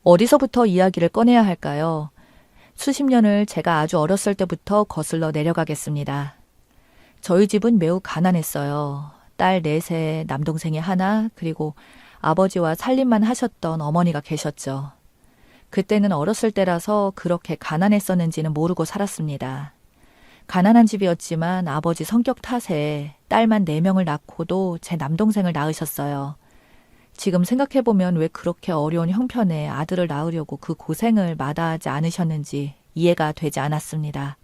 어디서부터 이야기를 꺼내야 할까요? 수십 년을 제가 아주 어렸을 때부터 거슬러 내려가겠습니다. 저희 집은 매우 가난했어요. 딸 넷에 남동생이 하나, 그리고 아버지와 살림만 하셨던 어머니가 계셨죠. 그때는 어렸을 때라서 그렇게 가난했었는지는 모르고 살았습니다. 가난한 집이었지만 아버지 성격 탓에 딸만 4명을 낳고도 제 남동생을 낳으셨어요. 지금 생각해보면 왜 그렇게 어려운 형편에 아들을 낳으려고 그 고생을 마다하지 않으셨는지 이해가 되지 않았습니다.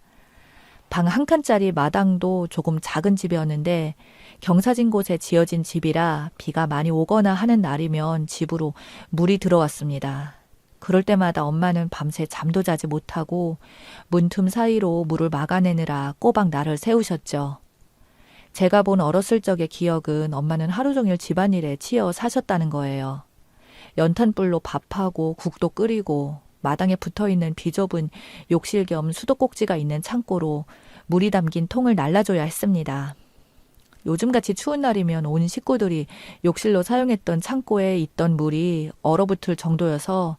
방 한 칸짜리 마당도 조금 작은 집이었는데 경사진 곳에 지어진 집이라 비가 많이 오거나 하는 날이면 집으로 물이 들어왔습니다. 그럴 때마다 엄마는 밤새 잠도 자지 못하고 문틈 사이로 물을 막아내느라 꼬박 나를 세우셨죠. 제가 본 어렸을 적의 기억은 엄마는 하루 종일 집안일에 치여 사셨다는 거예요. 연탄불로 밥하고 국도 끓이고 마당에 붙어있는 비좁은 욕실 겸 수도꼭지가 있는 창고로 물이 담긴 통을 날라줘야 했습니다. 요즘같이 추운 날이면 온 식구들이 욕실로 사용했던 창고에 있던 물이 얼어붙을 정도여서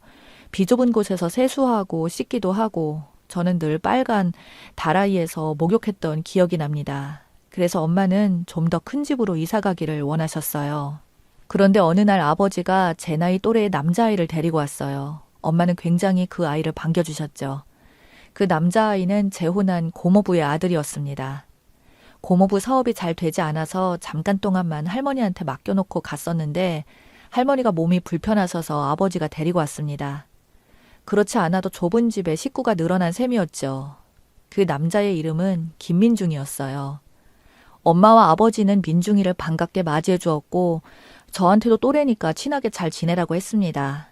비좁은 곳에서 세수하고 씻기도 하고 저는 늘 빨간 다라이에서 목욕했던 기억이 납니다. 그래서 엄마는 좀 더 큰 집으로 이사 가기를 원하셨어요. 그런데 어느 날 아버지가 제 나이 또래의 남자아이를 데리고 왔어요. 엄마는 굉장히 그 아이를 반겨주셨죠. 그 남자아이는 재혼한 고모부의 아들이었습니다. 고모부 사업이 잘 되지 않아서 잠깐 동안만 할머니한테 맡겨놓고 갔었는데 할머니가 몸이 불편하셔서 아버지가 데리고 왔습니다. 그렇지 않아도 좁은 집에 식구가 늘어난 셈이었죠. 그 남자의 이름은 김민중이었어요. 엄마와 아버지는 민중이를 반갑게 맞이해 주었고 저한테도 또래니까 친하게 잘 지내라고 했습니다.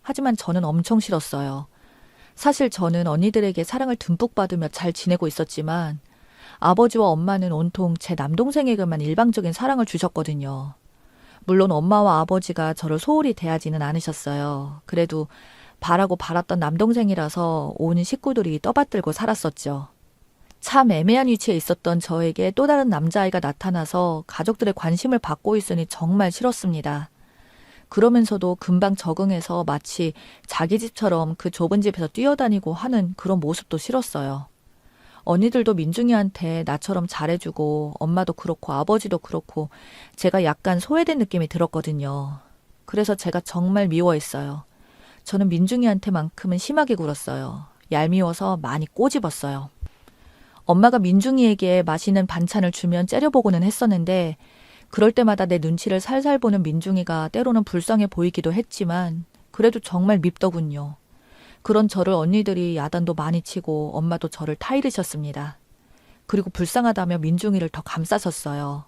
하지만 저는 엄청 싫었어요. 사실 저는 언니들에게 사랑을 듬뿍 받으며 잘 지내고 있었지만 아버지와 엄마는 온통 제 남동생에게만 일방적인 사랑을 주셨거든요. 물론 엄마와 아버지가 저를 소홀히 대하지는 않으셨어요. 그래도 바라고 바랐던 남동생이라서 온 식구들이 떠받들고 살았었죠. 참 애매한 위치에 있었던 저에게 또 다른 남자아이가 나타나서 가족들의 관심을 받고 있으니 정말 싫었습니다. 그러면서도 금방 적응해서 마치 자기 집처럼 그 좁은 집에서 뛰어다니고 하는 그런 모습도 싫었어요. 언니들도 민중이한테 나처럼 잘해주고 엄마도 그렇고 아버지도 그렇고 제가 약간 소외된 느낌이 들었거든요. 그래서 제가 정말 미워했어요. 저는 민중이한테만큼은 심하게 굴었어요. 얄미워서 많이 꼬집었어요. 엄마가 민중이에게 맛있는 반찬을 주면 째려보고는 했었는데 그럴 때마다 내 눈치를 살살 보는 민중이가 때로는 불쌍해 보이기도 했지만 그래도 정말 밉더군요. 그런 저를 언니들이 야단도 많이 치고 엄마도 저를 타이르셨습니다. 그리고 불쌍하다며 민중이를 더 감싸셨어요.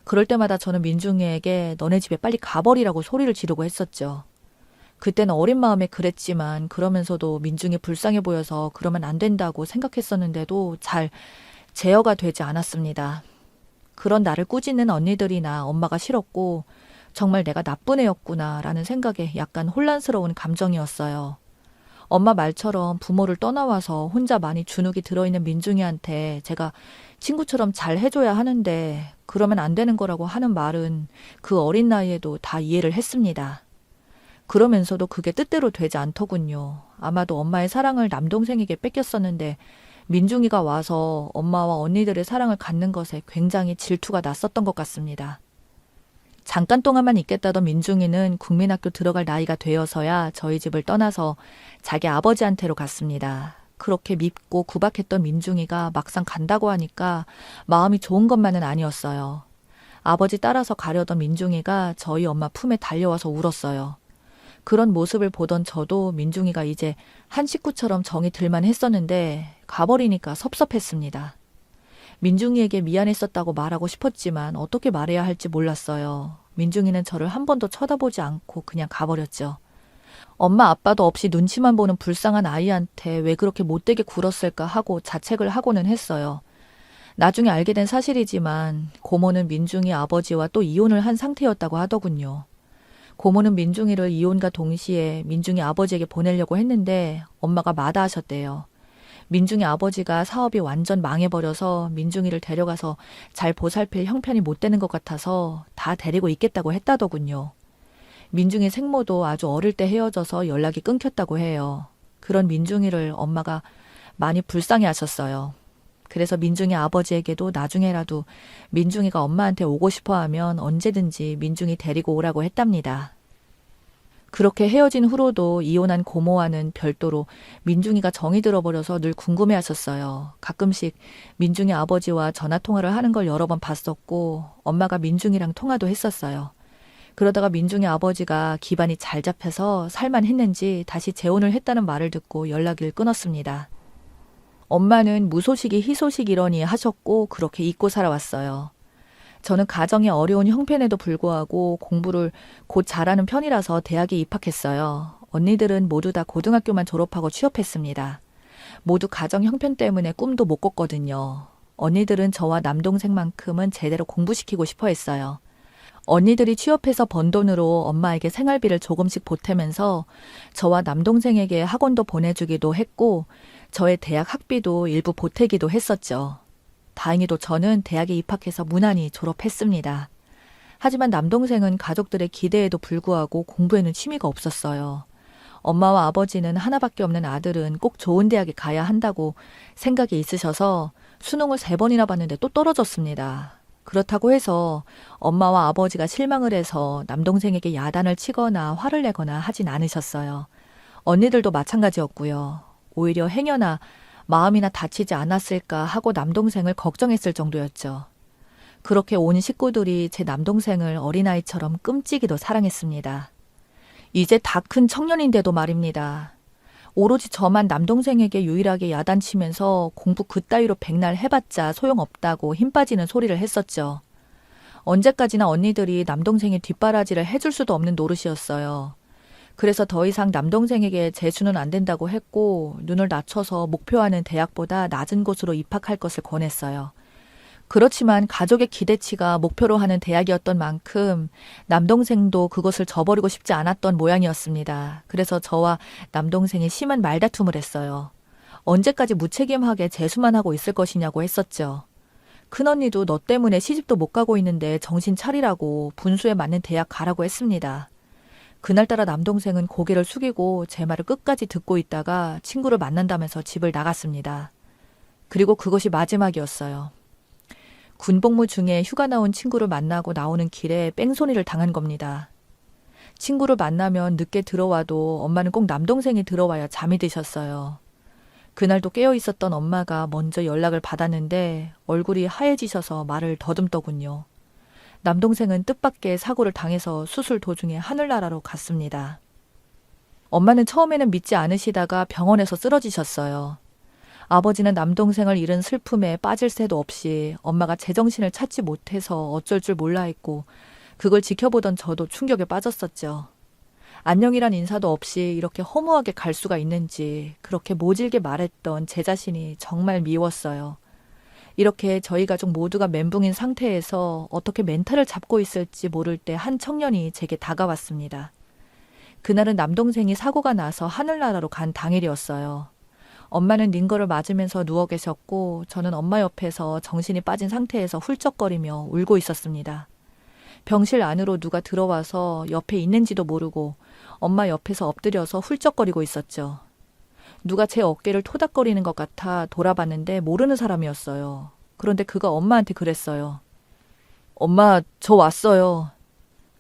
그럴 때마다 저는 민중이에게 너네 집에 빨리 가버리라고 소리를 지르고 했었죠. 그때는 어린 마음에 그랬지만 그러면서도 민중이 불쌍해 보여서 그러면 안 된다고 생각했었는데도 잘 제어가 되지 않았습니다. 그런 나를 꾸짖는 언니들이나 엄마가 싫었고 정말 내가 나쁜 애였구나 라는 생각에 약간 혼란스러운 감정이었어요. 엄마 말처럼 부모를 떠나와서 혼자 많이 주눅이 들어있는 민중이한테 제가 친구처럼 잘 해줘야 하는데 그러면 안 되는 거라고 하는 말은 그 어린 나이에도 다 이해를 했습니다. 그러면서도 그게 뜻대로 되지 않더군요. 아마도 엄마의 사랑을 남동생에게 뺏겼었는데 민중이가 와서 엄마와 언니들의 사랑을 갖는 것에 굉장히 질투가 났었던 것 같습니다. 잠깐 동안만 있겠다던 민중이는 국민학교 들어갈 나이가 되어서야 저희 집을 떠나서 자기 아버지한테로 갔습니다. 그렇게 밉고 구박했던 민중이가 막상 간다고 하니까 마음이 좋은 것만은 아니었어요. 아버지 따라서 가려던 민중이가 저희 엄마 품에 달려와서 울었어요. 그런 모습을 보던 저도 민중이가 이제 한 식구처럼 정이 들만 했었는데 가버리니까 섭섭했습니다. 민중이에게 미안했었다고 말하고 싶었지만 어떻게 말해야 할지 몰랐어요. 민중이는 저를 한 번도 쳐다보지 않고 그냥 가버렸죠. 엄마 아빠도 없이 눈치만 보는 불쌍한 아이한테 왜 그렇게 못되게 굴었을까 하고 자책을 하고는 했어요. 나중에 알게 된 사실이지만 고모는 민중이 아버지와 또 이혼을 한 상태였다고 하더군요. 고모는 민중이를 이혼과 동시에 민중이 아버지에게 보내려고 했는데 엄마가 마다하셨대요. 민중이 아버지가 사업이 완전 망해버려서 민중이를 데려가서 잘 보살필 형편이 못 되는 것 같아서 다 데리고 있겠다고 했다더군요. 민중이 생모도 아주 어릴 때 헤어져서 연락이 끊겼다고 해요. 그런 민중이를 엄마가 많이 불쌍해 하셨어요. 그래서 민중이 아버지에게도 나중에라도 민중이가 엄마한테 오고 싶어 하면 언제든지 민중이 데리고 오라고 했답니다. 그렇게 헤어진 후로도 이혼한 고모와는 별도로 민중이가 정이 들어버려서 늘 궁금해 하셨어요. 가끔씩 민중이 아버지와 전화 통화를 하는 걸 여러 번 봤었고 엄마가 민중이랑 통화도 했었어요. 그러다가 민중이 아버지가 기반이 잘 잡혀서 살만했는지 다시 재혼을 했다는 말을 듣고 연락을 끊었습니다. 엄마는 무소식이 희소식이러니 하셨고 그렇게 잊고 살아왔어요. 저는 가정이 어려운 형편에도 불구하고 공부를 곧 잘하는 편이라서 대학에 입학했어요. 언니들은 모두 다 고등학교만 졸업하고 취업했습니다. 모두 가정 형편 때문에 꿈도 못 꿨거든요. 언니들은 저와 남동생만큼은 제대로 공부시키고 싶어 했어요. 언니들이 취업해서 번 돈으로 엄마에게 생활비를 조금씩 보태면서 저와 남동생에게 학원도 보내주기도 했고 저의 대학 학비도 일부 보태기도 했었죠. 다행히도 저는 대학에 입학해서 무난히 졸업했습니다. 하지만 남동생은 가족들의 기대에도 불구하고 공부에는 취미가 없었어요. 엄마와 아버지는 하나밖에 없는 아들은 꼭 좋은 대학에 가야 한다고 생각이 있으셔서 수능을 3번이나 봤는데 또 떨어졌습니다. 그렇다고 해서 엄마와 아버지가 실망을 해서 남동생에게 야단을 치거나 화를 내거나 하진 않으셨어요. 언니들도 마찬가지였고요. 오히려 행여나 마음이나 다치지 않았을까 하고 남동생을 걱정했을 정도였죠. 그렇게 온 식구들이 제 남동생을 어린아이처럼 끔찍이도 사랑했습니다. 이제 다 큰 청년인데도 말입니다. 오로지 저만 남동생에게 유일하게 야단치면서 공부 그따위로 백날 해봤자 소용없다고 힘 빠지는 소리를 했었죠. 언제까지나 언니들이 남동생의 뒷바라지를 해줄 수도 없는 노릇이었어요. 그래서 더 이상 남동생에게 재수는 안 된다고 했고 눈을 낮춰서 목표하는 대학보다 낮은 곳으로 입학할 것을 권했어요. 그렇지만 가족의 기대치가 목표로 하는 대학이었던 만큼 남동생도 그것을 저버리고 싶지 않았던 모양이었습니다. 그래서 저와 남동생이 심한 말다툼을 했어요. 언제까지 무책임하게 재수만 하고 있을 것이냐고 했었죠. 큰언니도 너 때문에 시집도 못 가고 있는데 정신 차리라고 분수에 맞는 대학 가라고 했습니다. 그날따라 남동생은 고개를 숙이고 제 말을 끝까지 듣고 있다가 친구를 만난다면서 집을 나갔습니다. 그리고 그것이 마지막이었어요. 군복무 중에 휴가 나온 친구를 만나고 나오는 길에 뺑소니를 당한 겁니다. 친구를 만나면 늦게 들어와도 엄마는 꼭 남동생이 들어와야 잠이 드셨어요. 그날도 깨어 있었던 엄마가 먼저 연락을 받았는데 얼굴이 하얘지셔서 말을 더듬더군요. 남동생은 뜻밖의 사고를 당해서 수술 도중에 하늘나라로 갔습니다. 엄마는 처음에는 믿지 않으시다가 병원에서 쓰러지셨어요. 아버지는 남동생을 잃은 슬픔에 빠질 새도 없이 엄마가 제정신을 찾지 못해서 어쩔 줄 몰라 했고 그걸 지켜보던 저도 충격에 빠졌었죠. 안녕이란 인사도 없이 이렇게 허무하게 갈 수가 있는지 그렇게 모질게 말했던 제 자신이 정말 미웠어요. 이렇게 저희 가족 모두가 멘붕인 상태에서 어떻게 멘탈을 잡고 있을지 모를 때 한 청년이 제게 다가왔습니다. 그날은 남동생이 사고가 나서 하늘나라로 간 당일이었어요. 엄마는 링거를 맞으면서 누워 계셨고 저는 엄마 옆에서 정신이 빠진 상태에서 훌쩍거리며 울고 있었습니다. 병실 안으로 누가 들어와서 옆에 있는지도 모르고 엄마 옆에서 엎드려서 훌쩍거리고 있었죠. 누가 제 어깨를 토닥거리는 것 같아 돌아봤는데 모르는 사람이었어요. 그런데 그가 엄마한테 그랬어요. 엄마, 저 왔어요.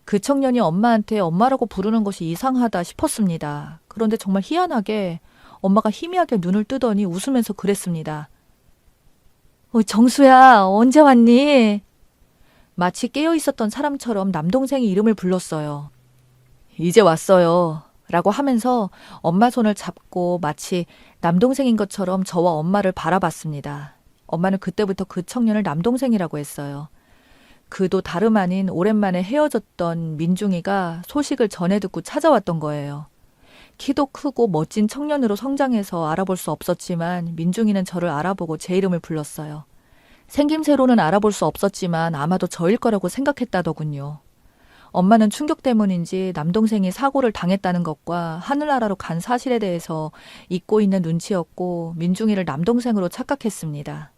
그 청년이 엄마한테 엄마라고 부르는 것이 이상하다 싶었습니다. 그런데 정말 희한하게 엄마가 희미하게 눈을 뜨더니 웃으면서 그랬습니다. 정수야, 언제 왔니? 마치 깨어있었던 사람처럼 남동생이 이름을 불렀어요. 이제 왔어요. 라고 하면서 엄마 손을 잡고 마치 남동생인 것처럼 저와 엄마를 바라봤습니다. 엄마는 그때부터 그 청년을 남동생이라고 했어요. 그도 다름 아닌 오랜만에 헤어졌던 민중이가 소식을 전해 듣고 찾아왔던 거예요. 키도 크고 멋진 청년으로 성장해서 알아볼 수 없었지만 민중이는 저를 알아보고 제 이름을 불렀어요. 생김새로는 알아볼 수 없었지만 아마도 저일 거라고 생각했다더군요. 엄마는 충격 때문인지 남동생이 사고를 당했다는 것과 하늘나라로 간 사실에 대해서 잊고 있는 눈치였고 민중이를 남동생으로 착각했습니다.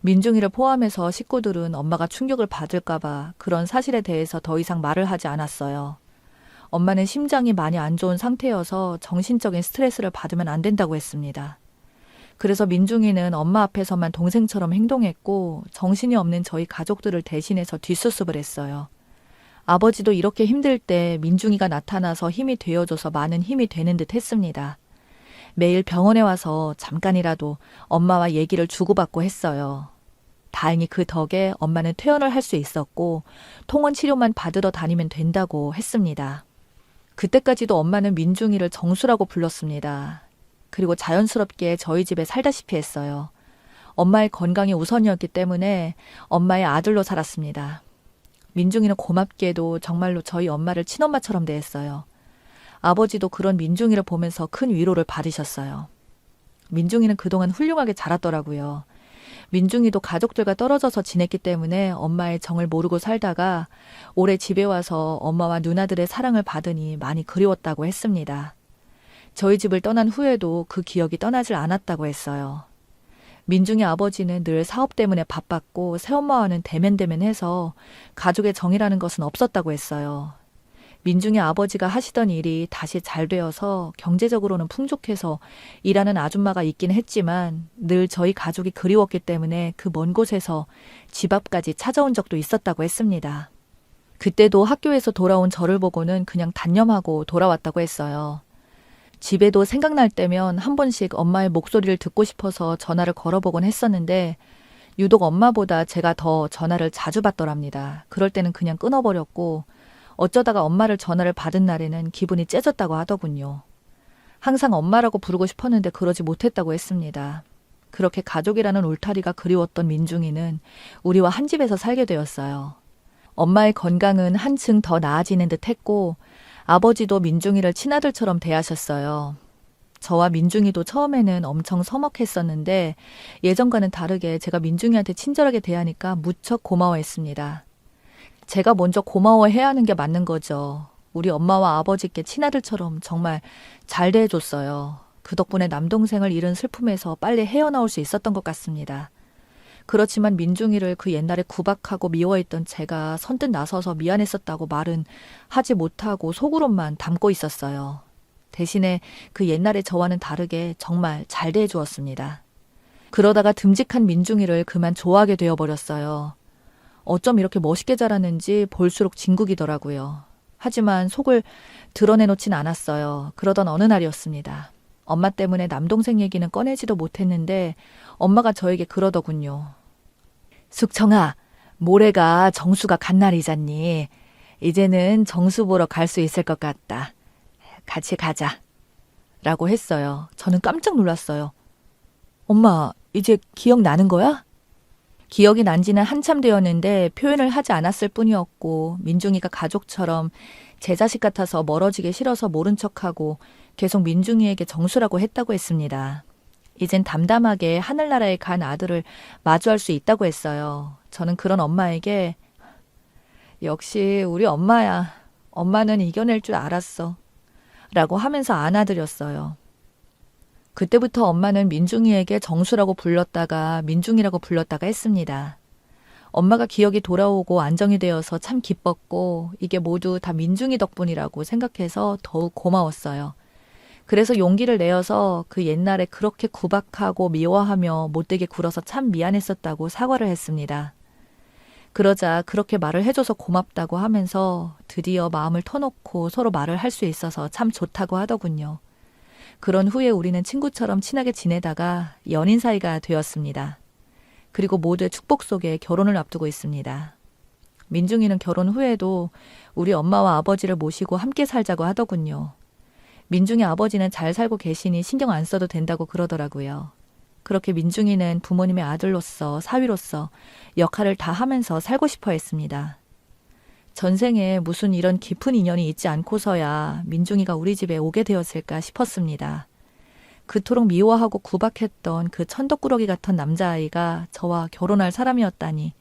민중이를 포함해서 식구들은 엄마가 충격을 받을까 봐 그런 사실에 대해서 더 이상 말을 하지 않았어요. 엄마는 심장이 많이 안 좋은 상태여서 정신적인 스트레스를 받으면 안 된다고 했습니다. 그래서 민중이는 엄마 앞에서만 동생처럼 행동했고 정신이 없는 저희 가족들을 대신해서 뒷수습을 했어요. 아버지도 이렇게 힘들 때 민중이가 나타나서 힘이 되어줘서 많은 힘이 되는 듯 했습니다. 매일 병원에 와서 잠깐이라도 엄마와 얘기를 주고받고 했어요. 다행히 그 덕에 엄마는 퇴원을 할 수 있었고 통원 치료만 받으러 다니면 된다고 했습니다. 그때까지도 엄마는 민중이를 정수라고 불렀습니다. 그리고 자연스럽게 저희 집에 살다시피 했어요. 엄마의 건강이 우선이었기 때문에 엄마의 아들로 살았습니다. 민중이는 고맙게도 정말로 저희 엄마를 친엄마처럼 대했어요. 아버지도 그런 민중이를 보면서 큰 위로를 받으셨어요. 민중이는 그동안 훌륭하게 자랐더라고요. 민중이도 가족들과 떨어져서 지냈기 때문에 엄마의 정을 모르고 살다가 올해 집에 와서 엄마와 누나들의 사랑을 받으니 많이 그리웠다고 했습니다. 저희 집을 떠난 후에도 그 기억이 떠나질 않았다고 했어요. 민중이 아버지는 늘 사업 때문에 바빴고 새엄마와는 대면대면해서 가족의 정이라는 것은 없었다고 했어요. 민중이 아버지가 하시던 일이 다시 잘 되어서 경제적으로는 풍족해서 일하는 아줌마가 있긴 했지만 늘 저희 가족이 그리웠기 때문에 그 먼 곳에서 집 앞까지 찾아온 적도 있었다고 했습니다. 그때도 학교에서 돌아온 저를 보고는 그냥 단념하고 돌아왔다고 했어요. 집에도 생각날 때면 한 번씩 엄마의 목소리를 듣고 싶어서 전화를 걸어보곤 했었는데 유독 엄마보다 제가 더 전화를 자주 받더랍니다. 그럴 때는 그냥 끊어버렸고 어쩌다가 엄마를 전화를 받은 날에는 기분이 째졌다고 하더군요. 항상 엄마라고 부르고 싶었는데 그러지 못했다고 했습니다. 그렇게 가족이라는 울타리가 그리웠던 민중이는 우리와 한 집에서 살게 되었어요. 엄마의 건강은 한층 더 나아지는 듯 했고 아버지도 민중이를 친아들처럼 대하셨어요. 저와 민중이도 처음에는 엄청 서먹했었는데 예전과는 다르게 제가 민중이한테 친절하게 대하니까 무척 고마워했습니다. 제가 먼저 고마워해야 하는 게 맞는 거죠. 우리 엄마와 아버지께 친아들처럼 정말 잘 대해줬어요. 그 덕분에 남동생을 잃은 슬픔에서 빨리 헤어나올 수 있었던 것 같습니다. 그렇지만 민중이를 그 옛날에 구박하고 미워했던 제가 선뜻 나서서 미안했었다고 말은 하지 못하고 속으로만 담고 있었어요. 대신에 그 옛날의 저와는 다르게 정말 잘 대해주었습니다. 그러다가 듬직한 민중이를 그만 좋아하게 되어버렸어요. 어쩜 이렇게 멋있게 자랐는지 볼수록 진국이더라고요. 하지만 속을 드러내놓진 않았어요. 그러던 어느 날이었습니다. 엄마 때문에 남동생 얘기는 꺼내지도 못했는데 엄마가 저에게 그러더군요. 숙청아, 모레가 정수가 간 날이잖니. 이제는 정수 보러 갈 수 있을 것 같다. 같이 가자. 라고 했어요. 저는 깜짝 놀랐어요. 엄마, 이제 기억나는 거야? 기억이 난 지는 한참 되었는데 표현을 하지 않았을 뿐이었고 민중이가 가족처럼 제 자식 같아서 멀어지기 싫어서 모른 척하고 계속 민중이에게 정수라고 했다고 했습니다. 이젠 담담하게 하늘나라에 간 아들을 마주할 수 있다고 했어요. 저는 그런 엄마에게 역시 우리 엄마야. 엄마는 이겨낼 줄 알았어. 라고 하면서 안아드렸어요. 그때부터 엄마는 민중이에게 정수라고 불렀다가 민중이라고 불렀다가 했습니다. 엄마가 기억이 돌아오고 안정이 되어서 참 기뻤고 이게 모두 다 민중이 덕분이라고 생각해서 더욱 고마웠어요. 그래서 용기를 내어서 그 옛날에 그렇게 구박하고 미워하며 못되게 굴어서 참 미안했었다고 사과를 했습니다. 그러자 그렇게 말을 해줘서 고맙다고 하면서 드디어 마음을 터놓고 서로 말을 할 수 있어서 참 좋다고 하더군요. 그런 후에 우리는 친구처럼 친하게 지내다가 연인 사이가 되었습니다. 그리고 모두의 축복 속에 결혼을 앞두고 있습니다. 민중이는 결혼 후에도 우리 엄마와 아버지를 모시고 함께 살자고 하더군요. 민중이 아버지는 잘 살고 계시니 신경 안 써도 된다고 그러더라고요. 그렇게 민중이는 부모님의 아들로서 사위로서 역할을 다 하면서 살고 싶어 했습니다. 전생에 무슨 이런 깊은 인연이 있지 않고서야 민중이가 우리 집에 오게 되었을까 싶었습니다. 그토록 미워하고 구박했던 그 천덕꾸러기 같은 남자아이가 저와 결혼할 사람이었다니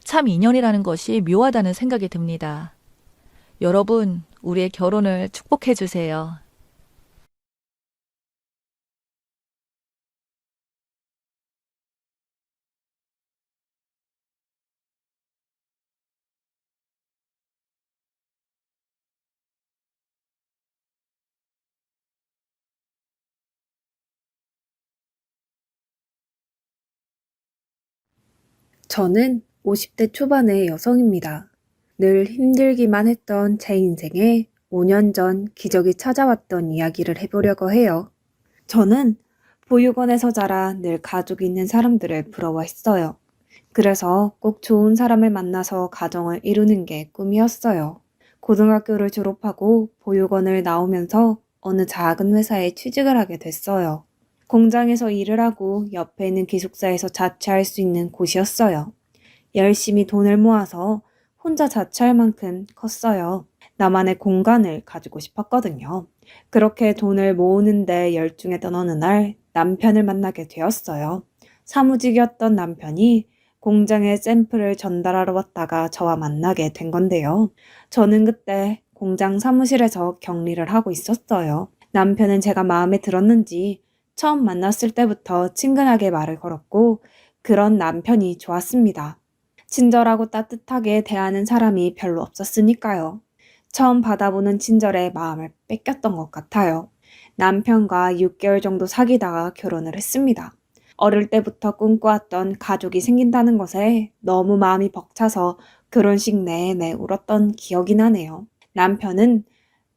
참 인연이라는 것이 묘하다는 생각이 듭니다. 여러분, 우리의 결혼을 축복해 주세요. 저는 50대 초반의 여성입니다. 늘 힘들기만 했던 제 인생에 5년 전 기적이 찾아왔던 이야기를 해보려고 해요. 저는 보육원에서 자라 늘 가족이 있는 사람들을 부러워했어요. 그래서 꼭 좋은 사람을 만나서 가정을 이루는 게 꿈이었어요. 고등학교를 졸업하고 보육원을 나오면서 어느 작은 회사에 취직을 하게 됐어요. 공장에서 일을 하고 옆에 있는 기숙사에서 자취할 수 있는 곳이었어요. 열심히 돈을 모아서 혼자 자취할 만큼 컸어요. 나만의 공간을 가지고 싶었거든요. 그렇게 돈을 모으는데 열중했던 어느 날 남편을 만나게 되었어요. 사무직이었던 남편이 공장에 샘플을 전달하러 왔다가 저와 만나게 된 건데요. 저는 그때 공장 사무실에서 격리를 하고 있었어요. 남편은 제가 마음에 들었는지 처음 만났을 때부터 친근하게 말을 걸었고 그런 남편이 좋았습니다. 친절하고 따뜻하게 대하는 사람이 별로 없었으니까요. 처음 받아보는 친절에 마음을 뺏겼던 것 같아요. 남편과 6개월 정도 사귀다가 결혼을 했습니다. 어릴 때부터 꿈꿔왔던 가족이 생긴다는 것에 너무 마음이 벅차서 결혼식 내내 울었던 기억이 나네요. 남편은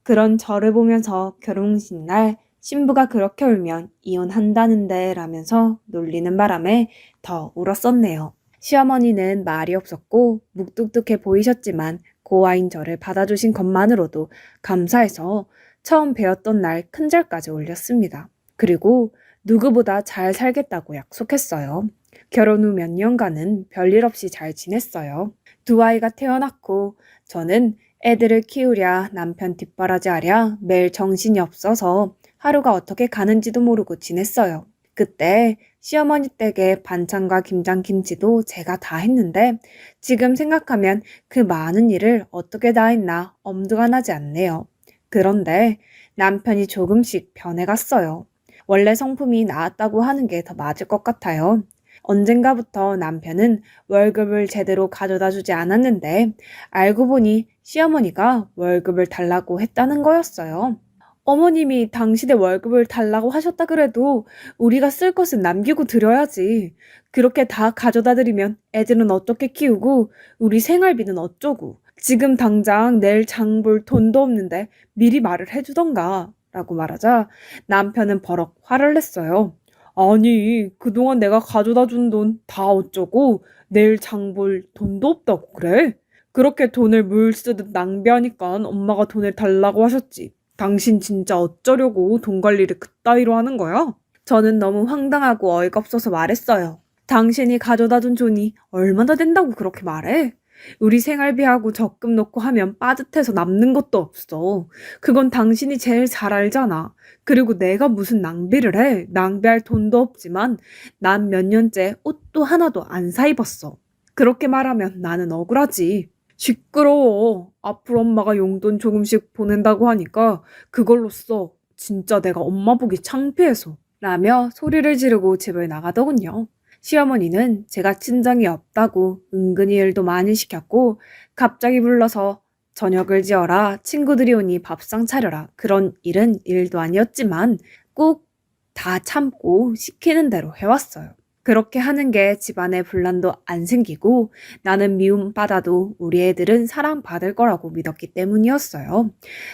그런 저를 보면서 결혼식 날 신부가 그렇게 울면 이혼한다는데 라면서 놀리는 바람에 더 울었었네요. 시어머니는 말이 없었고 묵뚝뚝해 보이셨지만 고아인 저를 받아주신 것만으로도 감사해서 처음 뵈었던 날 큰절까지 올렸습니다. 그리고 누구보다 잘 살겠다고 약속했어요. 결혼 후 몇 년간은 별일 없이 잘 지냈어요. 두 아이가 태어났고 저는 애들을 키우랴 남편 뒷바라지하랴 매일 정신이 없어서 하루가 어떻게 가는지도 모르고 지냈어요. 그때 시어머니 댁에 반찬과 김장김치도 제가 다 했는데 지금 생각하면 그 많은 일을 어떻게 다 했나 엄두가 나지 않네요. 그런데 남편이 조금씩 변해갔어요. 원래 성품이 나았다고 하는 게 더 맞을 것 같아요. 언젠가부터 남편은 월급을 제대로 가져다 주지 않았는데 알고 보니 시어머니가 월급을 달라고 했다는 거였어요. 어머님이 당신의 월급을 달라고 하셨다 그래도 우리가 쓸 것은 남기고 드려야지. 그렇게 다 가져다 드리면 애들은 어떻게 키우고 우리 생활비는 어쩌고. 지금 당장 내일 장볼 돈도 없는데 미리 말을 해주던가 라고 말하자 남편은 버럭 화를 냈어요. 아니, 그동안 내가 가져다 준 돈 다 어쩌고 내일 장볼 돈도 없다고 그래? 그렇게 돈을 물 쓰듯 낭비하니까 엄마가 돈을 달라고 하셨지. 당신 진짜 어쩌려고 돈 관리를 그따위로 하는 거야? 저는 너무 황당하고 어이가 없어서 말했어요. 당신이 가져다 준 돈이 얼마나 된다고 그렇게 말해? 우리 생활비하고 적금 넣고 하면 빠듯해서 남는 것도 없어. 그건 당신이 제일 잘 알잖아. 그리고 내가 무슨 낭비를 해? 낭비할 돈도 없지만 난 몇 년째 옷도 하나도 안 사 입었어. 그렇게 말하면 나는 억울하지. 시끄러워. 앞으로 엄마가 용돈 조금씩 보낸다고 하니까 그걸로 써. 진짜 내가 엄마 보기 창피해서. 라며 소리를 지르고 집을 나가더군요. 시어머니는 제가 친정이 없다고 은근히 일도 많이 시켰고 갑자기 불러서 저녁을 지어라, 친구들이 오니 밥상 차려라. 그런 일은 일도 아니었지만 꼭 다 참고 시키는 대로 해왔어요. 그렇게 하는 게 집안에 분란도 안 생기고 나는 미움받아도 우리 애들은 사랑받을 거라고 믿었기 때문이었어요.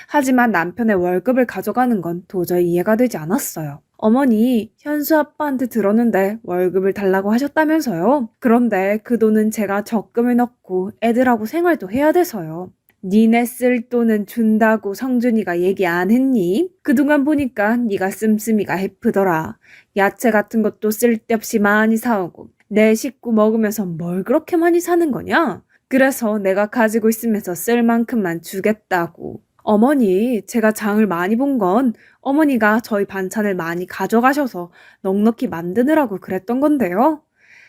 하지만 남편의 월급을 가져가는 건 도저히 이해가 되지 않았어요. 어머니, 현수 아빠한테 들었는데 월급을 달라고 하셨다면서요? 그런데 그 돈은 제가 적금을 넣고 애들하고 생활도 해야 돼서요. 니네 쓸 돈은 준다고 성준이가 얘기 안 했니? 그동안 보니까 네가 씀씀이가 해프더라. 야채 같은 것도 쓸데없이 많이 사오고 내 식구 먹으면서 뭘 그렇게 많이 사는 거냐? 그래서 내가 가지고 있으면서 쓸 만큼만 주겠다고. 어머니, 제가 장을 많이 본 건 어머니가 저희 반찬을 많이 가져가셔서 넉넉히 만드느라고 그랬던 건데요.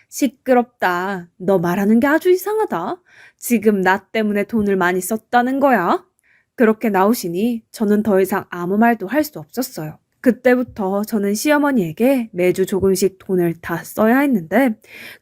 시끄럽다. 너 말하는 게 아주 이상하다. 지금 나 때문에 돈을 많이 썼다는 거야? 그렇게 나오시니 저는 더 이상 아무 말도 할 수 없었어요. 그때부터 저는 시어머니에게 매주 조금씩 돈을 다 써야 했는데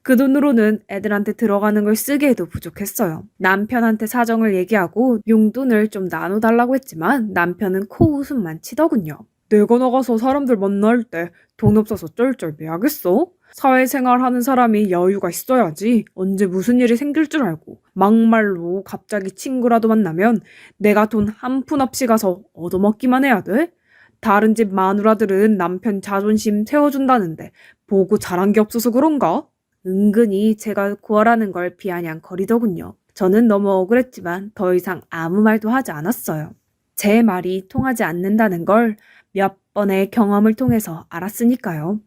그 돈으로는 애들한테 들어가는 걸 쓰기에도 부족했어요. 남편한테 사정을 얘기하고 용돈을 좀 나눠달라고 했지만 남편은 코웃음만 치더군요. 내가 나가서 사람들 만날 때 돈 없어서 쩔쩔 매야겠어? 사회생활 하는 사람이 여유가 있어야지. 언제 무슨 일이 생길 줄 알고. 막말로 갑자기 친구라도 만나면 내가 돈 한 푼 없이 가서 얻어먹기만 해야 돼? 다른 집 마누라들은 남편 자존심 세워준다는데 보고 잘한 게 없어서 그런가? 은근히 제가 구하라는 걸 비아냥거리더군요. 저는 너무 억울했지만 더 이상 아무 말도 하지 않았어요. 제 말이 통하지 않는다는 걸 몇 번의 경험을 통해서 알았으니까요.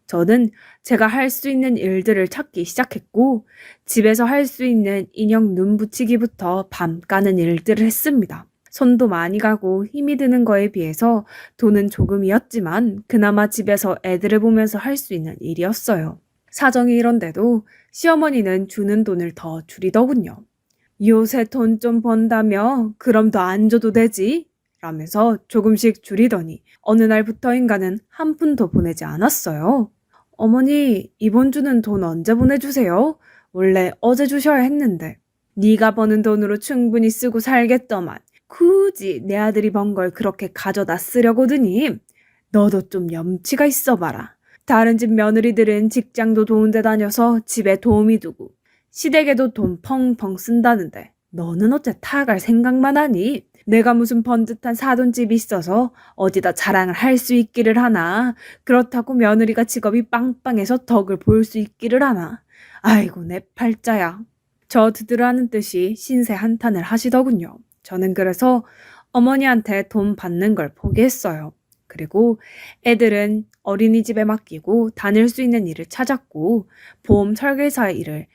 저는 제가 할 수 있는 일들을 찾기 시작했고, 집에서 할 수 있는 인형 눈 붙이기부터 밤 까는 일들을 했습니다. 손도 많이 가고 힘이 드는 거에 비해서 돈은 조금이었지만 그나마 집에서 애들을 보면서 할 수 있는 일이었어요. 사정이 이런데도 시어머니는 주는 돈을 더 줄이더군요. 요새 돈 좀 번다며? 그럼 더 안 줘도 되지? 라면서 조금씩 줄이더니 어느 날부터인가는 한 푼도 보내지 않았어요. 어머니, 이번 주는 돈 언제 보내주세요? 원래 어제 주셔야 했는데. 네가 버는 돈으로 충분히 쓰고 살겠더만. 굳이 내 아들이 번 걸 그렇게 가져다 쓰려고 드니? 너도 좀 염치가 있어봐라. 다른 집 며느리들은 직장도 좋은 데 다녀서 집에 도움이 되고 시댁에도 돈 펑펑 쓴다는데 너는 어째 타갈 생각만 하니? 내가 무슨 번듯한 사돈집이 있어서 어디다 자랑을 할 수 있기를 하나. 그렇다고 며느리가 직업이 빵빵해서 덕을 볼 수 있기를 하나. 아이고 내 팔자야. 저 드드라는 듯이 신세 한탄을 하시더군요. 저는 그래서 어머니한테 돈 받는 걸 포기했어요. 그리고 애들은 어린이집에 맡기고 다닐 수 있는 일을 찾았고 보험 설계사의 일을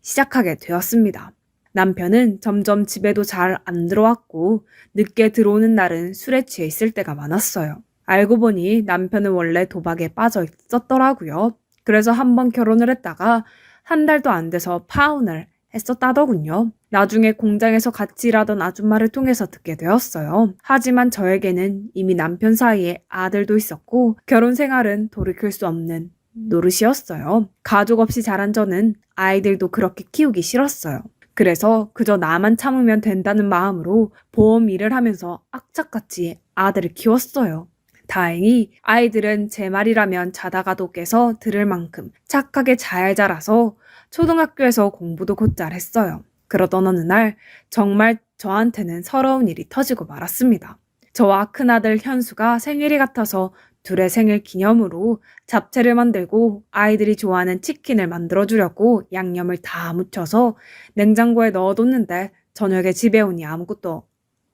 시작하게 되었습니다. 남편은 점점 집에도 잘 안 들어왔고 늦게 들어오는 날은 술에 취해 있을 때가 많았어요. 알고 보니 남편은 원래 도박에 빠져 있었더라고요. 그래서 한번 결혼을 했다가 한 달도 안 돼서 파혼을 했었다더군요. 나중에 공장에서 같이 일하던 아줌마를 통해서 듣게 되었어요. 하지만 저에게는 이미 남편 사이에 아들도 있었고 결혼 생활은 돌이킬 수 없는 노릇이었어요. 가족 없이 자란 저는 아이들도 그렇게 키우기 싫었어요. 그래서 그저 나만 참으면 된다는 마음으로 보험 일을 하면서 악착같이 아들을 키웠어요. 다행히 아이들은 제 말이라면 자다가도 깨서 들을 만큼 착하게 잘 자라서 초등학교에서 공부도 곧잘 했어요. 그러던 어느 날 정말 저한테는 서러운 일이 터지고 말았습니다. 저와 큰아들 현수가 생일이 같아서 둘의 생일 기념으로 잡채를 만들고 아이들이 좋아하는 치킨을 만들어주려고 양념을 다 묻혀서 냉장고에 넣어뒀는데 저녁에 집에 오니 아무것도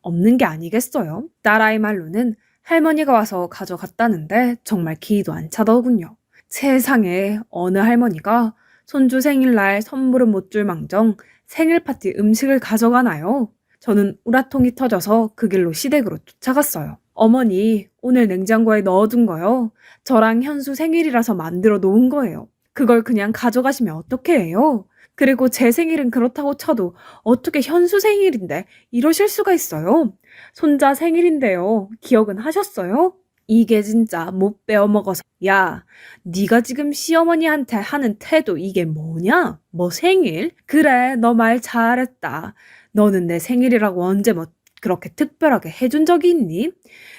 없는 게 아니겠어요? 딸아이 말로는 할머니가 와서 가져갔다는데 정말 기도 안 차더군요. 세상에 어느 할머니가 손주 생일날 선물은 못 줄 망정 생일 파티 음식을 가져가나요? 저는 우라통이 터져서 그 길로 시댁으로 쫓아갔어요. 어머니, 오늘 냉장고에 넣어둔 거요. 저랑 현수 생일이라서 만들어 놓은 거예요. 그걸 그냥 가져가시면 어떻게 해요? 그리고 제 생일은 그렇다고 쳐도 어떻게 현수 생일인데 이러실 수가 있어요? 손자 생일인데요. 기억은 하셨어요? 이게 진짜 못 빼어먹어서. 야, 네가 지금 시어머니한테 하는 태도 이게 뭐냐? 뭐 생일? 그래, 너 말 잘했다. 너는 내 생일이라고 언제 뭐 그렇게 특별하게 해준 적이 있니?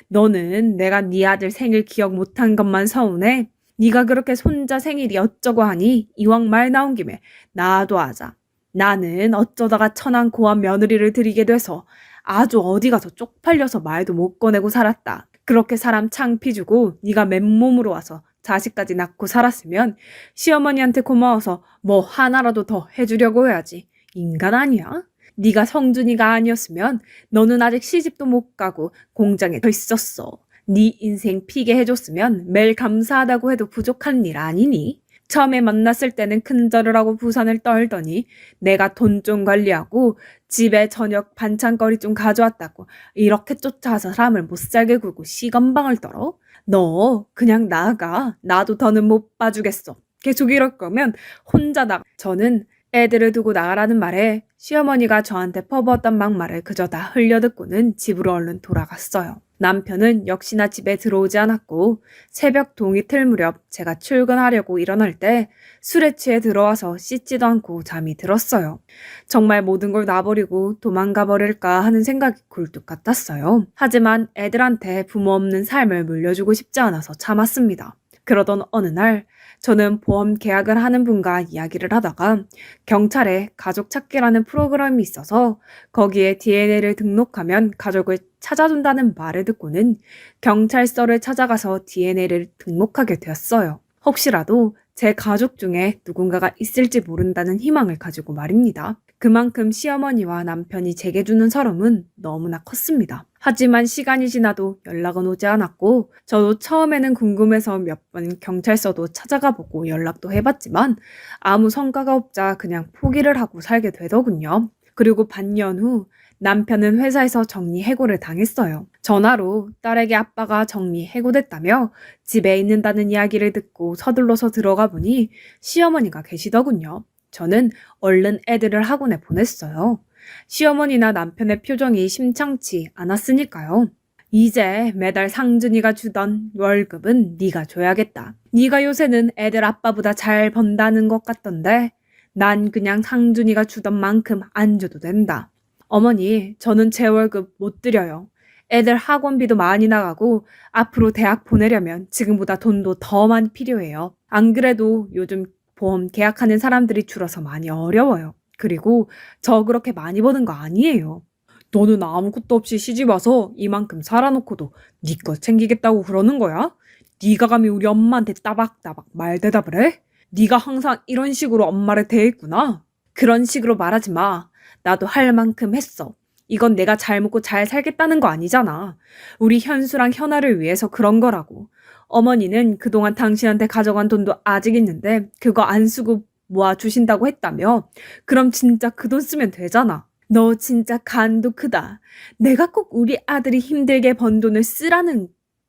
너는 내가 네 아들 생일 기억 못한 것만 서운해? 네가 그렇게 손자 생일이 어쩌고 하니 이왕 말 나온 김에 나도 하자. 나는 어쩌다가 천한 고한 며느리를 들이게 돼서 아주 어디 가서 쪽팔려서 말도 못 꺼내고 살았다. 그렇게 사람 창피 주고 네가 맨몸으로 와서 자식까지 낳고 살았으면 시어머니한테 고마워서 뭐 하나라도 더 해주려고 해야지. 인간 아니야? 네가 성준이가 아니었으면 너는 아직 시집도 못 가고 공장에 더 있었어. 네 인생 피게 해줬으면 매일 감사하다고 해도 부족한 일 아니니? 처음에 만났을 때는 큰절을 하고 부산을 떨더니 내가 돈 좀 관리하고 집에 저녁 반찬거리 좀 가져왔다고 이렇게 쫓아와서 사람을 못 살게 굴고 시건방을 떨어? 너 그냥 나가. 나도 더는 못 봐주겠어. 계속 이럴 거면 혼자 나가. 저는 애들을 두고 나가라는 말에 시어머니가 저한테 퍼부었던 막말을 그저 다 흘려듣고는 집으로 얼른 돌아갔어요. 남편은 역시나 집에 들어오지 않았고 새벽 동이 틀 무렵 제가 출근하려고 일어날 때 술에 취해 들어와서 씻지도 않고 잠이 들었어요. 정말 모든 걸 놔버리고 도망가 버릴까 하는 생각이 굴뚝 같았어요. 하지만 애들한테 부모 없는 삶을 물려주고 싶지 않아서 참았습니다. 그러던 어느 날 저는 보험 계약을 하는 분과 이야기를 하다가 경찰에 가족 찾기라는 프로그램이 있어서 거기에 DNA를 등록하면 가족을 찾아준다는 말을 듣고는 경찰서를 찾아가서 DNA를 등록하게 되었어요. 혹시라도 제 가족 중에 누군가가 있을지 모른다는 희망을 가지고 말입니다. 그만큼 시어머니와 남편이 제게 주는 서름은 너무나 컸습니다. 하지만 시간이 지나도 연락은 오지 않았고 저도 처음에는 궁금해서 몇 번 경찰서도 찾아가 보고 연락도 해봤지만 아무 성과가 없자 그냥 포기를 하고 살게 되더군요. 그리고 반년 후 남편은 회사에서 정리해고를 당했어요. 전화로 딸에게 아빠가 정리해고됐다며 집에 있는다는 이야기를 듣고 서둘러서 들어가 보니 시어머니가 계시더군요. 저는 얼른 애들을 학원에 보냈어요. 시어머니나 남편의 표정이 심상치 않았으니까요. 이제 매달 상준이가 주던 월급은 네가 줘야겠다. 네가 요새는 애들 아빠보다 잘 번다는 것 같던데 난 그냥 상준이가 주던 만큼 안 줘도 된다. 어머니, 저는 제 월급 못 드려요. 애들 학원비도 많이 나가고 앞으로 대학 보내려면 지금보다 돈도 더 많이 필요해요. 안 그래도 요즘 보험 계약하는 사람들이 줄어서 많이 어려워요. 그리고 저 그렇게 많이 버는 거 아니에요. 너는 아무것도 없이 시집 와서 이만큼 살아놓고도 네 거 챙기겠다고 그러는 거야? 네가 감히 우리 엄마한테 따박따박 말대답을 해? 네가 항상 이런 식으로 엄마를 대했구나. 그런 식으로 말하지 마. 나도 할 만큼 했어. 이건 내가 잘 먹고 잘 살겠다는 거 아니잖아. 우리 현수랑 현아를 위해서 그런 거라고. 어머니는 그동안 당신한테 가져간 돈도 아직 있는데 그거 안 쓰고 모아주신다고 했다며? 그럼 진짜 그 돈 쓰면 되잖아. 너 진짜 간도 크다. 내가 꼭 우리 아들이 힘들게 번 돈을 쓰라는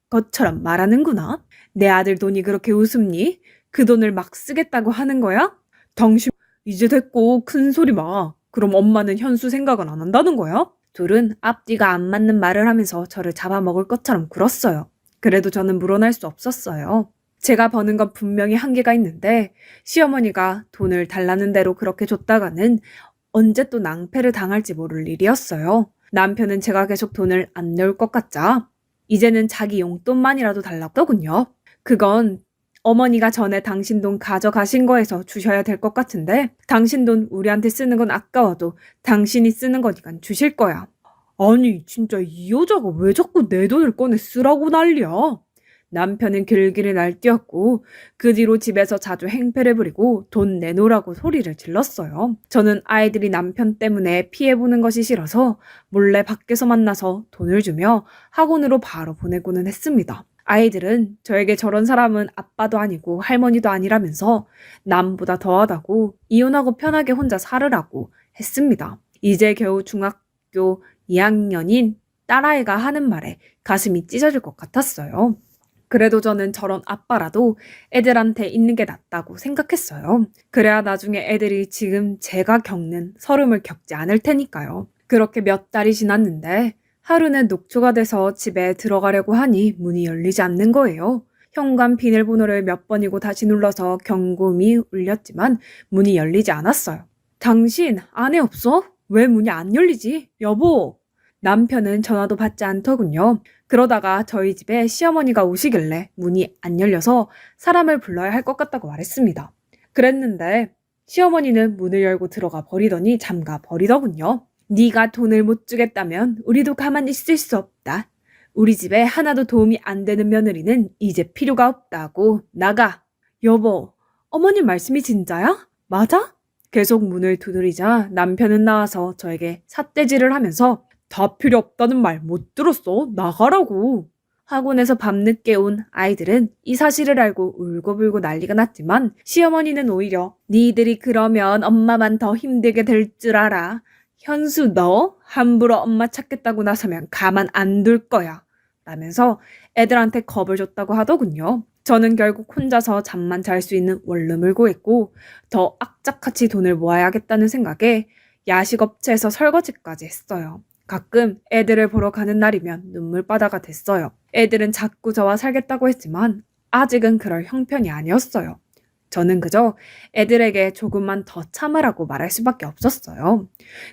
것처럼 말하는구나. 내 아들 돈이 그렇게 우습니? 그 돈을 막 쓰겠다고 하는 거야? 당신 이제 됐고 큰 소리 마. 그럼 엄마는 현수 생각은 안 한다는 거야? 둘은 앞뒤가 안 맞는 말을 하면서 저를 잡아먹을 것처럼 굴었어요. 그래도 저는 물어날 수 없었어요. 제가 버는 건 분명히 한계가 있는데 시어머니가 돈을 달라는 대로 그렇게 줬다가는 언제 또 낭패를 당할지 모를 일이었어요. 남편은 제가 계속 돈을 안 넣을 것 같자 이제는 자기 용돈만이라도 달라더군요. 그건 어머니가 전에 당신 돈 가져가신 거에서 주셔야 될 것 같은데 당신 돈 우리한테 쓰는 건 아까워도 당신이 쓰는 거니까 주실 거야. 아니 진짜 이 여자가 왜 자꾸 내 돈을 꺼내 쓰라고 난리야. 남편은 길길이 날뛰었고 그 뒤로 집에서 자주 행패를 부리고 돈 내놓으라고 소리를 질렀어요. 저는 아이들이 남편 때문에 피해보는 것이 싫어서 몰래 밖에서 만나서 돈을 주며 학원으로 바로 보내고는 했습니다. 아이들은 저에게 저런 사람은 아빠도 아니고 할머니도 아니라면서 남보다 더하다고 이혼하고 편하게 혼자 살으라고 했습니다. 이제 겨우 중학교 2학년인 딸아이가 하는 말에 가슴이 찢어질 것 같았어요. 그래도 저는 저런 아빠라도 애들한테 있는 게 낫다고 생각했어요. 그래야 나중에 애들이 지금 제가 겪는 서름을 겪지 않을 테니까요. 그렇게 몇 달이 지났는데 하루는 녹초가 돼서 집에 들어가려고 하니 문이 열리지 않는 거예요. 현관 비밀번호를 몇 번이고 다시 눌러서 경고음이 울렸지만 문이 열리지 않았어요. 당신 안에 없어? 왜 문이 안 열리지? 여보! 남편은 전화도 받지 않더군요. 그러다가 저희 집에 시어머니가 오시길래 문이 안 열려서 사람을 불러야 할 것 같다고 말했습니다. 그랬는데 시어머니는 문을 열고 들어가 버리더니 잠가 버리더군요. 네가 돈을 못 주겠다면 우리도 가만히 있을 수 없다. 우리 집에 하나도 도움이 안 되는 며느리는 이제 필요가 없다고. 나가. 여보, 어머님 말씀이 진짜야? 맞아? 계속 문을 두드리자 남편은 나와서 저에게 삿대질을 하면서 다 필요 없다는 말 못 들었어? 나가라고. 학원에서 밤늦게 온 아이들은 이 사실을 알고 울고불고 난리가 났지만 시어머니는 오히려 니들이 그러면 엄마만 더 힘들게 될 줄 알아. 현수 너 함부로 엄마 찾겠다고 나서면 가만 안 둘 거야. 라면서 애들한테 겁을 줬다고 하더군요. 저는 결국 혼자서 잠만 잘 수 있는 원룸을 구했고 더 악착같이 돈을 모아야겠다는 생각에 야식업체에서 설거지까지 했어요. 가끔 애들을 보러 가는 날이면 눈물바다가 됐어요. 애들은 자꾸 저와 살겠다고 했지만 아직은 그럴 형편이 아니었어요. 저는 그저 애들에게 조금만 더 참으라고 말할 수밖에 없었어요.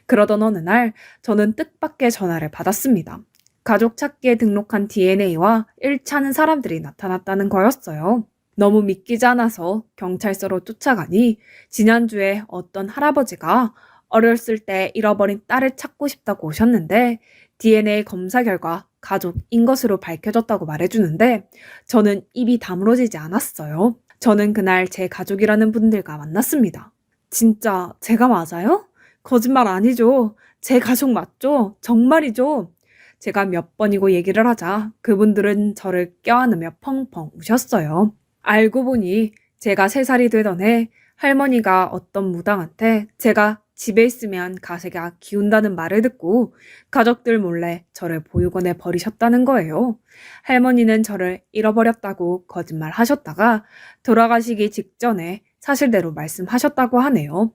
그러던 어느 날 저는 뜻밖의 전화를 받았습니다. 가족 찾기에 등록한 DNA와 일치하는 사람들이 나타났다는 거였어요. 너무 믿기지 않아서 경찰서로 쫓아가니 지난주에 어떤 할아버지가 어렸을 때 잃어버린 딸을 찾고 싶다고 오셨는데 DNA 검사 결과 가족인 것으로 밝혀졌다고 말해주는데 저는 입이 다물어지지 않았어요. 저는 그날 제 가족이라는 분들과 만났습니다. 진짜 제가 맞아요? 거짓말 아니죠? 제 가족 맞죠? 정말이죠? 제가 몇 번이고 얘기를 하자 그분들은 저를 껴안으며 펑펑 우셨어요. 알고 보니 제가 3살이 되던 해 할머니가 어떤 무당한테 제가 집에 있으면 가세가 기운다는 말을 듣고 가족들 몰래 저를 보육원에 버리셨다는 거예요. 할머니는 저를 잃어버렸다고 거짓말 하셨다가 돌아가시기 직전에 사실대로 말씀하셨다고 하네요.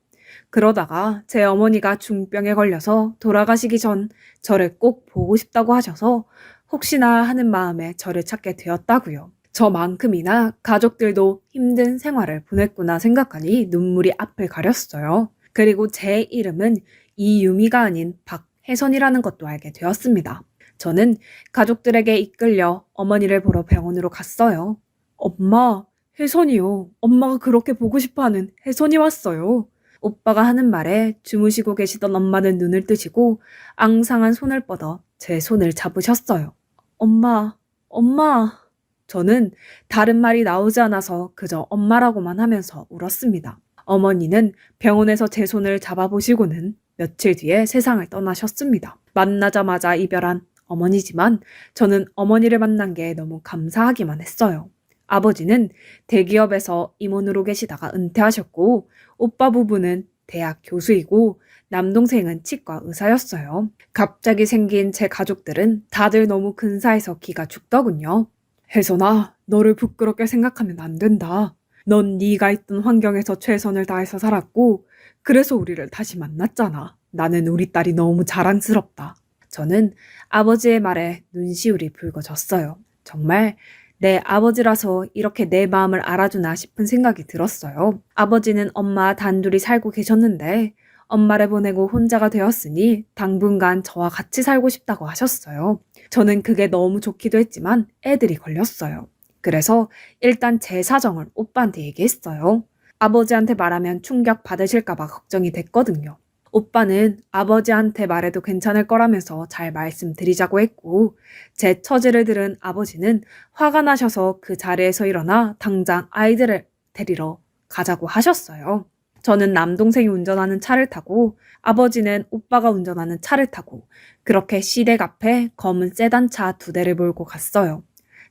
그러다가 제 어머니가 중병에 걸려서 돌아가시기 전 저를 꼭 보고 싶다고 하셔서 혹시나 하는 마음에 저를 찾게 되었다고요. 저만큼이나 가족들도 힘든 생활을 보냈구나 생각하니 눈물이 앞을 가렸어요. 그리고 제 이름은 이유미가 아닌 박혜선이라는 것도 알게 되었습니다. 저는 가족들에게 이끌려 어머니를 보러 병원으로 갔어요. 엄마, 혜선이요. 엄마가 그렇게 보고 싶어하는 혜선이 왔어요. 오빠가 하는 말에 주무시고 계시던 엄마는 눈을 뜨시고 앙상한 손을 뻗어 제 손을 잡으셨어요. 엄마, 엄마. 저는 다른 말이 나오지 않아서 그저 엄마라고만 하면서 울었습니다. 어머니는 병원에서 제 손을 잡아보시고는 며칠 뒤에 세상을 떠나셨습니다. 만나자마자 이별한 어머니지만 저는 어머니를 만난 게 너무 감사하기만 했어요. 아버지는 대기업에서 임원으로 계시다가 은퇴하셨고 오빠 부부는 대학 교수이고 남동생은 치과 의사였어요. 갑자기 생긴 제 가족들은 다들 너무 근사해서 기가 죽더군요. 혜선아, 너를 부끄럽게 생각하면 안 된다. 넌 네가 있던 환경에서 최선을 다해서 살았고 그래서 우리를 다시 만났잖아. 나는 우리 딸이 너무 자랑스럽다. 저는 아버지의 말에 눈시울이 붉어졌어요. 정말 내 아버지라서 이렇게 내 마음을 알아주나 싶은 생각이 들었어요. 아버지는 엄마 단둘이 살고 계셨는데 엄마를 보내고 혼자가 되었으니 당분간 저와 같이 살고 싶다고 하셨어요. 저는 그게 너무 좋기도 했지만 애들이 걸렸어요. 그래서 일단 제 사정을 오빠한테 얘기했어요. 아버지한테 말하면 충격 받으실까봐 걱정이 됐거든요. 오빠는 아버지한테 말해도 괜찮을 거라면서 잘 말씀드리자고 했고 제 처지를 들은 아버지는 화가 나셔서 그 자리에서 일어나 당장 아이들을 데리러 가자고 하셨어요. 저는 남동생이 운전하는 차를 타고 아버지는 오빠가 운전하는 차를 타고 그렇게 시댁 앞에 검은 세단차 2대를 몰고 갔어요.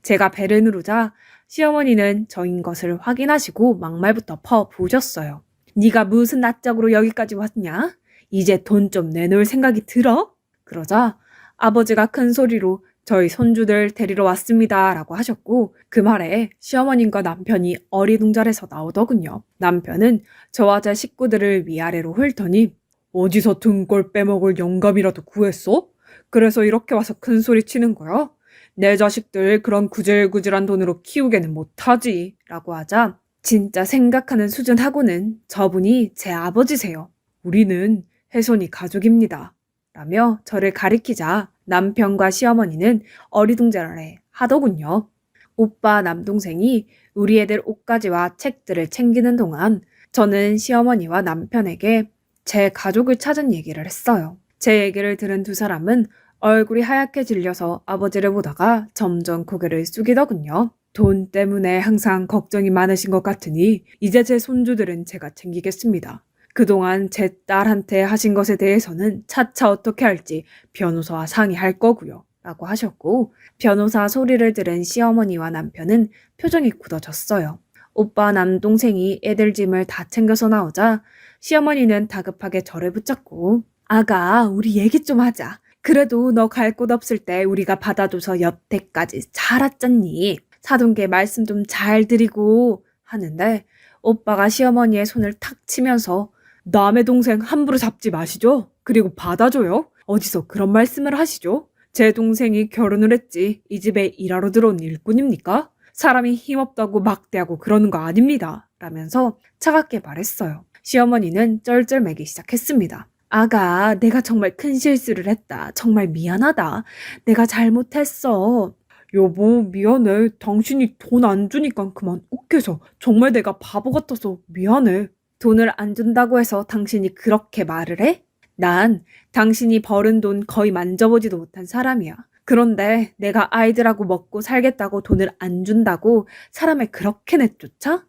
제가 배를 누르자 시어머니는 저인 것을 확인하시고 막말부터 퍼부으셨어요. 네가 무슨 낯짝으로 여기까지 왔냐? 이제 돈 좀 내놓을 생각이 들어? 그러자 아버지가 큰 소리로 저희 손주들 데리러 왔습니다 라고 하셨고 그 말에 시어머님과 남편이 어리둥절해서 나오더군요. 남편은 저와 제 식구들을 위아래로 훑더니 어디서 등골 빼먹을 영감이라도 구했어? 그래서 이렇게 와서 큰 소리 치는 거야? 내 자식들 그런 구질구질한 돈으로 키우게는 못하지 라고 하자 진짜 생각하는 수준하고는 저분이 제 아버지세요. 우리는 혜선이 가족입니다. 라며 저를 가리키자 남편과 시어머니는 어리둥절해 하더군요. 오빠 남동생이 우리 애들 옷가지와 책들을 챙기는 동안 저는 시어머니와 남편에게 제 가족을 찾은 얘기를 했어요. 제 얘기를 들은 2사람은 얼굴이 하얗게 질려서 아버지를 보다가 점점 고개를 숙이더군요. 돈 때문에 항상 걱정이 많으신 것 같으니 이제 제 손주들은 제가 챙기겠습니다. 그동안 제 딸한테 하신 것에 대해서는 차차 어떻게 할지 변호사와 상의할 거고요. 라고 하셨고 변호사 소리를 들은 시어머니와 남편은 표정이 굳어졌어요. 오빠 남동생이 애들 짐을 다 챙겨서 나오자 시어머니는 다급하게 저를 붙잡고 아가 우리 얘기 좀 하자. 그래도 너 갈 곳 없을 때 우리가 받아줘서 여태까지 잘 왔잖니. 사돈께 말씀 좀 잘 드리고 하는데 오빠가 시어머니의 손을 탁 치면서 남의 동생 함부로 잡지 마시죠. 그리고 받아줘요. 어디서 그런 말씀을 하시죠? 제 동생이 결혼을 했지 이 집에 일하러 들어온 일꾼입니까? 사람이 힘없다고 막대하고 그러는 거 아닙니다. 라면서 차갑게 말했어요. 시어머니는 쩔쩔매기 시작했습니다. 아가, 내가 정말 큰 실수를 했다. 정말 미안하다. 내가 잘못했어. 여보, 미안해. 당신이 돈 안 주니까 그만 욱해서. 정말 내가 바보 같아서 미안해. 돈을 안 준다고 해서 당신이 그렇게 말을 해? 난 당신이 벌은 돈 거의 만져보지도 못한 사람이야. 그런데 내가 아이들하고 먹고 살겠다고 돈을 안 준다고 사람을 그렇게 내쫓아?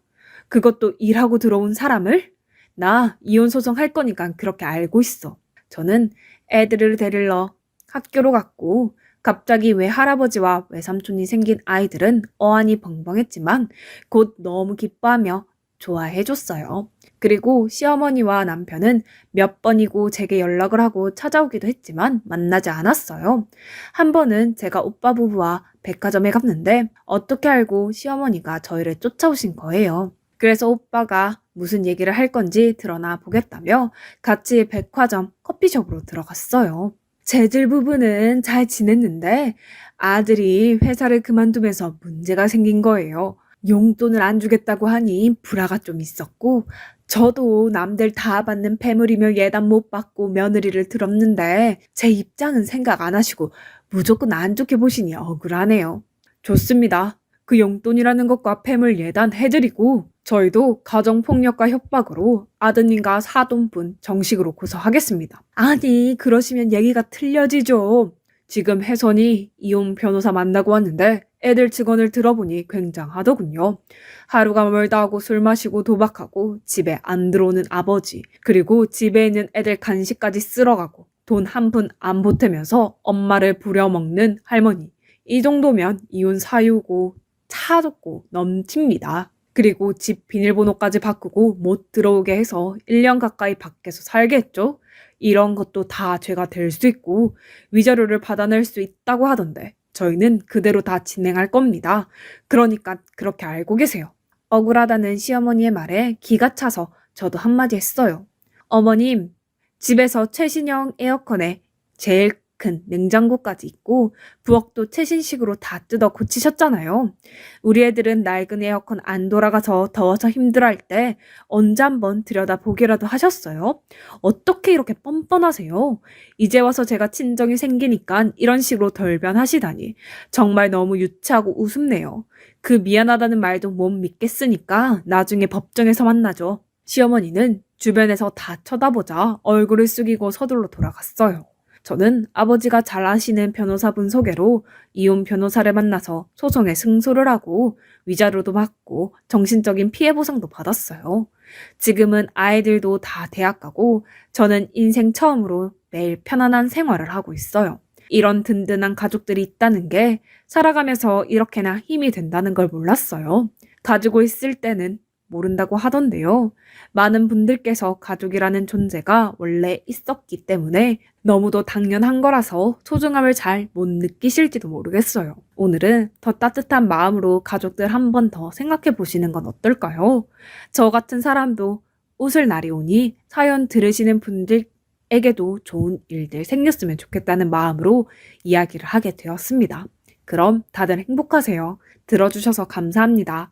그것도 일하고 들어온 사람을? 나 이혼 소송 할 거니까 그렇게 알고 있어. 저는 애들을 데리러 학교로 갔고 갑자기 외할아버지와 외삼촌이 생긴 아이들은 어안이 벙벙했지만 곧 너무 기뻐하며 좋아해줬어요. 그리고 시어머니와 남편은 몇 번이고 제게 연락을 하고 찾아오기도 했지만 만나지 않았어요. 한 번은 제가 오빠 부부와 백화점에 갔는데 어떻게 알고 시어머니가 저희를 쫓아오신 거예요. 그래서 오빠가 무슨 얘기를 할 건지 드러나 보겠다며 같이 백화점 커피숍으로 들어갔어요. 재질 부부는 잘 지냈는데 아들이 회사를 그만두면서 문제가 생긴 거예요. 용돈을 안 주겠다고 하니 불화가 좀 있었고 저도 남들 다 받는 패물이며 예단 못 받고 며느리를 들었는데 제 입장은 생각 안 하시고 무조건 안 좋게 보시니 억울하네요. 좋습니다. 그 용돈이라는 것과 패물 예단해드리고 저희도 가정폭력과 협박으로 아드님과 사돈분 정식으로 고소하겠습니다. 아니 그러시면 얘기가 틀려지죠. 지금 혜선이 이혼 변호사 만나고 왔는데 애들 증언을 들어보니 굉장하더군요. 하루가 멀다 하고 술 마시고 도박하고 집에 안 들어오는 아버지 그리고 집에 있는 애들 간식까지 쓸어가고 돈 한 푼 안 보태면서 엄마를 부려먹는 할머니. 이 정도면 이혼 사유고 차갑고 넘칩니다. 그리고 집 비밀번호까지 바꾸고 못 들어오게 해서 1년 가까이 밖에서 살게 했죠. 이런 것도 다 죄가 될 수 있고 위자료를 받아낼 수 있다고 하던데 저희는 그대로 다 진행할 겁니다. 그러니까 그렇게 알고 계세요. 억울하다는 시어머니의 말에 기가 차서 저도 한마디 했어요. 어머님, 집에서 최신형 에어컨에 제일 큰 냉장고까지 있고 부엌도 최신식으로 다 뜯어 고치셨잖아요. 우리 애들은 낡은 에어컨 안 돌아가서 더워서 힘들어할 때 언제 한번 들여다보기라도 하셨어요? 어떻게 이렇게 뻔뻔하세요? 이제 와서 제가 친정이 생기니까 이런 식으로 덜변하시다니 정말 너무 유치하고 우습네요. 그 미안하다는 말도 못 믿겠으니까 나중에 법정에서 만나죠. 시어머니는 주변에서 다 쳐다보자 얼굴을 숙이고 서둘러 돌아갔어요. 저는 아버지가 잘 아시는 변호사분 소개로 이혼 변호사를 만나서 소송에 승소를 하고 위자료도 받고 정신적인 피해 보상도 받았어요. 지금은 아이들도 다 대학 가고 저는 인생 처음으로 매일 편안한 생활을 하고 있어요. 이런 든든한 가족들이 있다는 게 살아가면서 이렇게나 힘이 된다는 걸 몰랐어요. 가지고 있을 때는 모른다고 하던데요. 많은 분들께서 가족이라는 존재가 원래 있었기 때문에 너무도 당연한 거라서 소중함을 잘 못 느끼실지도 모르겠어요. 오늘은 더 따뜻한 마음으로 가족들 한 번 더 생각해 보시는 건 어떨까요? 저 같은 사람도 웃을 날이 오니 사연 들으시는 분들에게도 좋은 일들 생겼으면 좋겠다는 마음으로 이야기를 하게 되었습니다. 그럼 다들 행복하세요. 들어주셔서 감사합니다.